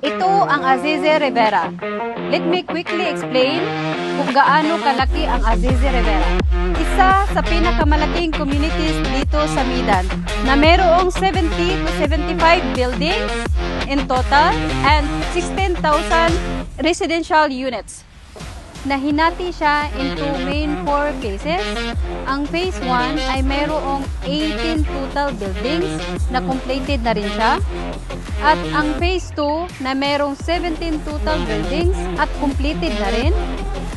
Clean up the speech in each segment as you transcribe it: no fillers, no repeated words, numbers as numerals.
Ito ang Azize Rivera. Let me quickly explain kung gaano kalaki ang Azize Rivera. Isa sa pinakamalaking communities dito sa Midan na mayroong 70 to 75 buildings in total and 16,000 residential units. Nahinati siya into main 4 phases. Ang phase 1 ay mayroong 18 total buildings na completed na rin siya. At ang phase 2 na mayroong 17 total buildings at completed na rin.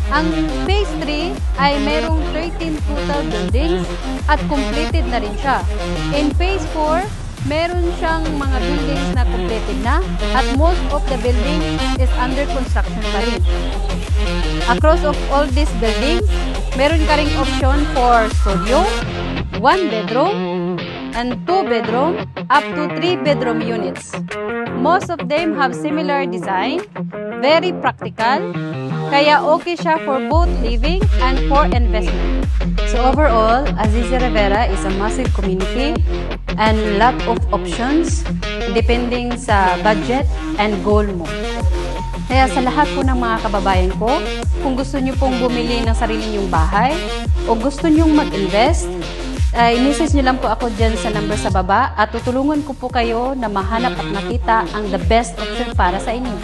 Ang phase 3 ay mayroong 13 total buildings at completed na rin siya. In phase 4, meron siyang mga buildings na completed na at most of the buildings is under construction pa rin. Across of all these buildings, meron ka ring option for studio, 1 bedroom, and 2 bedroom, up to 3 bedroom units. Most of them have similar design, very practical, kaya okay siya for both living and for investment. So overall, Azize Rivera is a massive community and lot of options depending sa budget and goal mo. Kaya sa lahat po ng mga kababayan ko, kung gusto nyo pong bumili ng sarili nyong bahay o gusto nyong mag-invest, i-message nyo lang po ako dyan sa number sa baba at tutulungan ko po kayo na mahanap at makita ang the best option para sa inyo.